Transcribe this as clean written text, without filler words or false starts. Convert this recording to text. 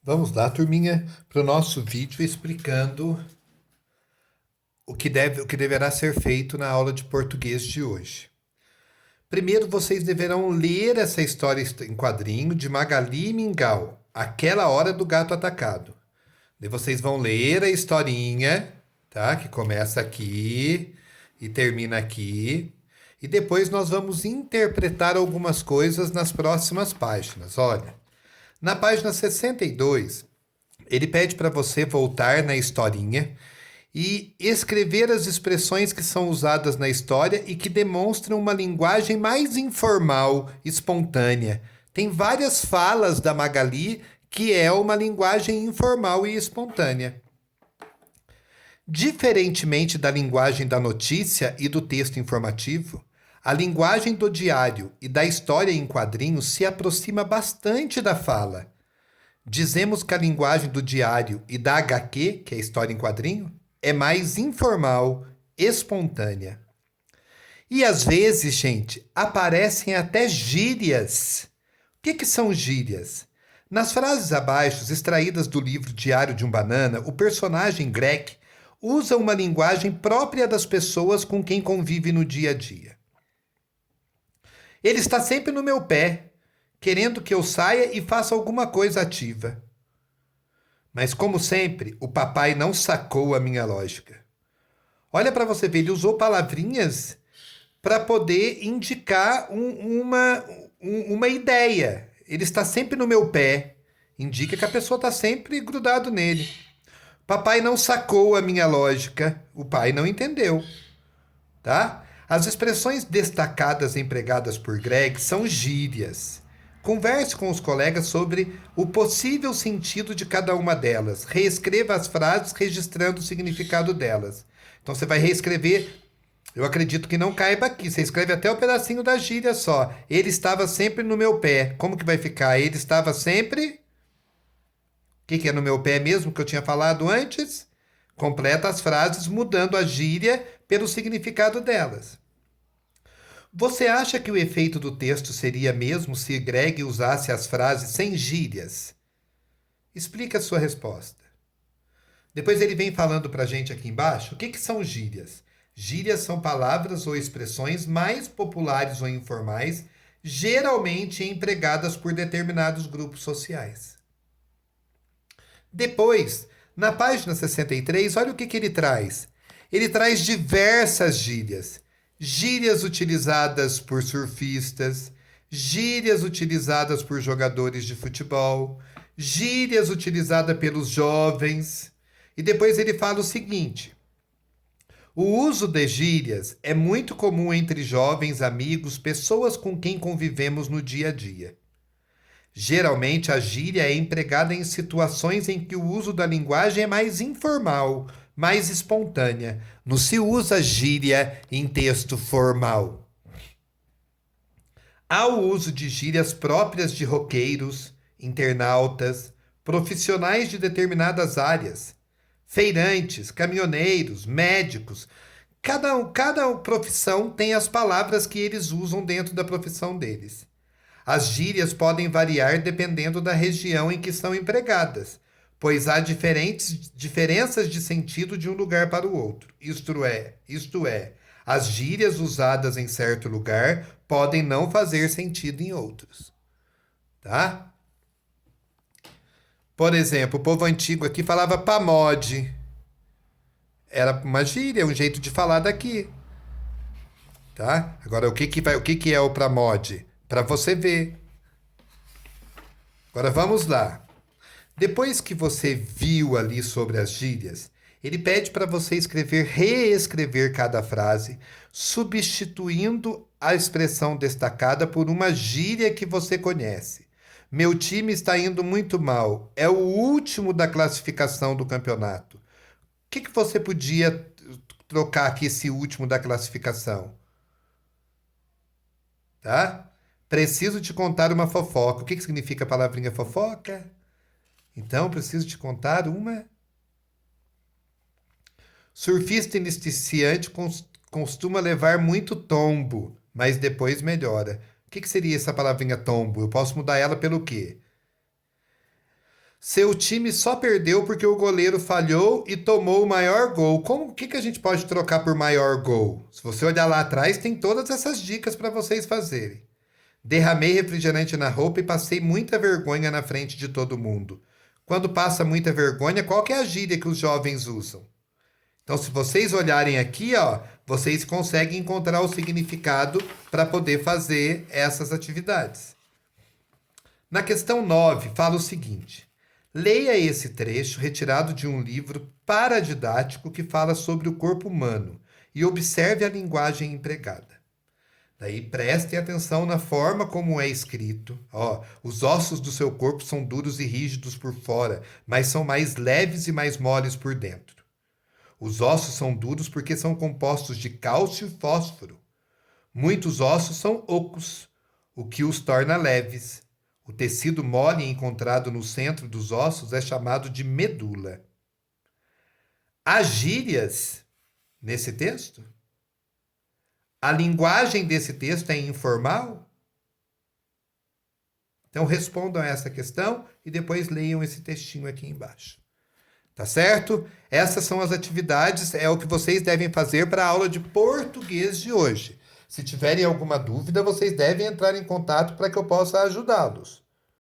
Vamos lá, turminha, para o nosso vídeo explicando o que deverá ser feito na aula de português de hoje. Primeiro, vocês deverão ler essa história em quadrinho de Magali Mingau, Aquela Hora do Gato Atacado. Daí vocês vão ler a historinha, tá? Que começa aqui e termina aqui. E depois nós vamos interpretar algumas coisas nas próximas páginas. Olha, na página 62, ele pede para você voltar na historinha e escrever as expressões que são usadas na história e que demonstram uma linguagem mais informal, espontânea. Tem várias falas da Magali que é uma linguagem informal e espontânea. Diferentemente da linguagem da notícia e do texto informativo, a linguagem do diário e da história em quadrinhos se aproxima bastante da fala. Dizemos que a linguagem do diário e da HQ, que é a história em quadrinho, é mais informal, espontânea. E às vezes, gente, aparecem até gírias. O que são gírias? Nas frases abaixo, extraídas do livro Diário de um Banana, o personagem Greg usa uma linguagem própria das pessoas com quem convive no dia a dia. Ele está sempre no meu pé, querendo que eu saia e faça alguma coisa ativa. Mas, como sempre, o papai não sacou a minha lógica. Olha para você ver, ele usou palavrinhas para poder indicar uma ideia. Ele está sempre no meu pé. Indica que a pessoa está sempre grudado nele. Papai não sacou a minha lógica. O pai não entendeu. Tá? As expressões destacadas empregadas por Greg são gírias. Converse com os colegas sobre o possível sentido de cada uma delas. Reescreva as frases registrando o significado delas. Então você vai reescrever. Eu acredito que não caiba aqui. Você escreve até o pedacinho da gíria só. Ele estava sempre no meu pé. Como que vai ficar? Ele estava sempre... O que é no meu pé mesmo que eu tinha falado antes? Completa as frases mudando a gíria pelo significado delas. Você acha que o efeito do texto seria mesmo se Greg usasse as frases sem gírias? Explique a sua resposta. Depois ele vem falando para a gente aqui embaixo o que são gírias. Gírias são palavras ou expressões mais populares ou informais, geralmente empregadas por determinados grupos sociais. Depois, na página 63, olha o que ele traz. Ele traz diversas gírias. Gírias utilizadas por surfistas, gírias utilizadas por jogadores de futebol, gírias utilizadas pelos jovens. E depois ele fala o seguinte: o uso de gírias é muito comum entre jovens, amigos, pessoas com quem convivemos no dia a dia. Geralmente, a gíria é empregada em situações em que o uso da linguagem é mais informal, mais espontânea. Não se usa gíria em texto formal. Há o uso de gírias próprias de roqueiros, internautas, profissionais de determinadas áreas, feirantes, caminhoneiros, médicos. Cada profissão tem as palavras que eles usam dentro da profissão deles. As gírias podem variar dependendo da região em que são empregadas, pois há diferenças de sentido de um lugar para o outro. Isto é, as gírias usadas em certo lugar podem não fazer sentido em outros. Tá? Por exemplo, o povo antigo aqui falava pamode. Era uma gíria, um jeito de falar daqui. Tá? Agora, o que é o pramode? Para você ver. Agora vamos lá. Depois que você viu ali sobre as gírias, ele pede para você reescrever cada frase, substituindo a expressão destacada por uma gíria que você conhece. Meu time está indo muito mal. É o último da classificação do campeonato. O que você podia trocar aqui esse último da classificação? Tá? Preciso te contar uma fofoca. O que significa a palavrinha fofoca? Então, preciso te contar uma. Surfista iniciante costuma levar muito tombo, mas depois melhora. O que seria essa palavrinha tombo? Eu posso mudar ela pelo quê? Seu time só perdeu porque o goleiro falhou e tomou o maior gol. O que a gente pode trocar por maior gol? Se você olhar lá atrás, tem todas essas dicas para vocês fazerem. Derramei refrigerante na roupa e passei muita vergonha na frente de todo mundo. Quando passa muita vergonha, qual que é a gíria que os jovens usam? Então, se vocês olharem aqui, ó, vocês conseguem encontrar o significado para poder fazer essas atividades. Na questão 9, fala o seguinte: leia esse trecho retirado de um livro paradidático que fala sobre o corpo humano e observe a linguagem empregada. Daí prestem atenção na forma como é escrito. Ó, os ossos do seu corpo são duros e rígidos por fora, mas são mais leves e mais moles por dentro. Os ossos são duros porque são compostos de cálcio e fósforo. Muitos ossos são ocos, o que os torna leves. O tecido mole encontrado no centro dos ossos é chamado de medula. Há gírias nesse texto? A linguagem desse texto é informal? Então respondam a essa questão e depois leiam esse textinho aqui embaixo. Tá certo? Essas são as atividades, é o que vocês devem fazer para a aula de português de hoje. Se tiverem alguma dúvida, vocês devem entrar em contato para que eu possa ajudá-los.